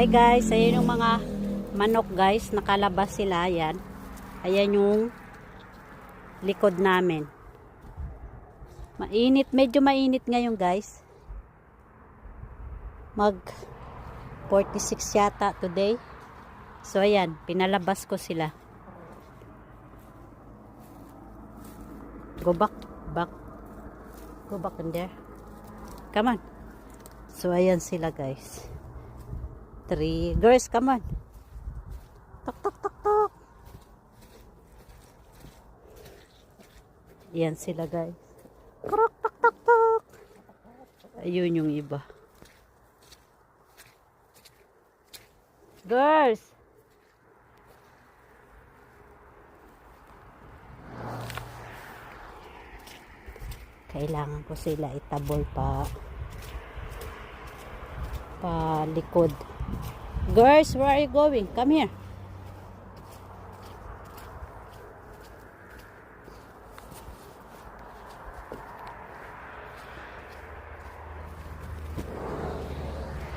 Hi guys, ayan yung mga manok guys, nakalabas sila, ayan. Ayan yung likod namin. Mainit, medyo mainit ngayon guys. Mag 46 yata today. So ayan, pinalabas ko sila. Go back. Go back in there. Come on. So ayan sila guys. 3 girls, come on. Tok tok tok tok. Yan sila guys. Krok tok tok tok. Ayun yung iba. Girls. Kailangan ko sila itabol pa likod. Girls, where are you going? Come here.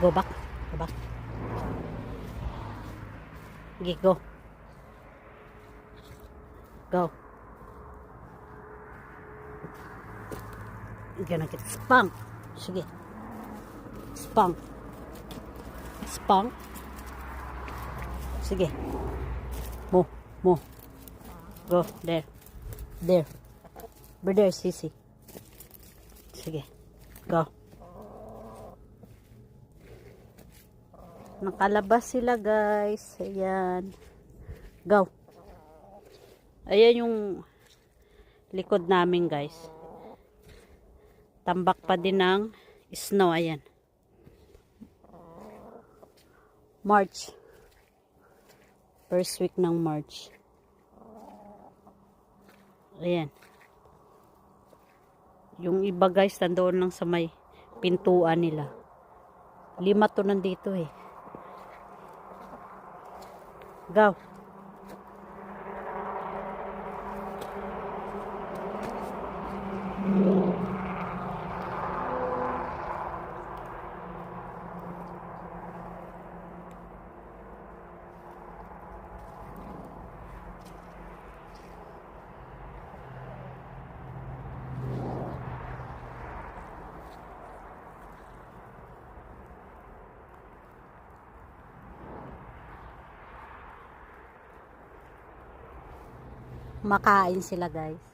Go back. Go back. Okay, go. Go. You're gonna get spanked. Sige. Spunk. Spunk. Sige. Move. Move. Go. There. There. Over there, Sisi. Sige. Go. Nakalabas sila guys. Ayan. Go. Ayan yung likod namin guys. Tambak pa din ng snow. Ayan. March. First week ng March. Ayan. Yung iba guys, nandoon lang sa may pintuan nila. 5 to nandito eh. Go. Makain sila guys.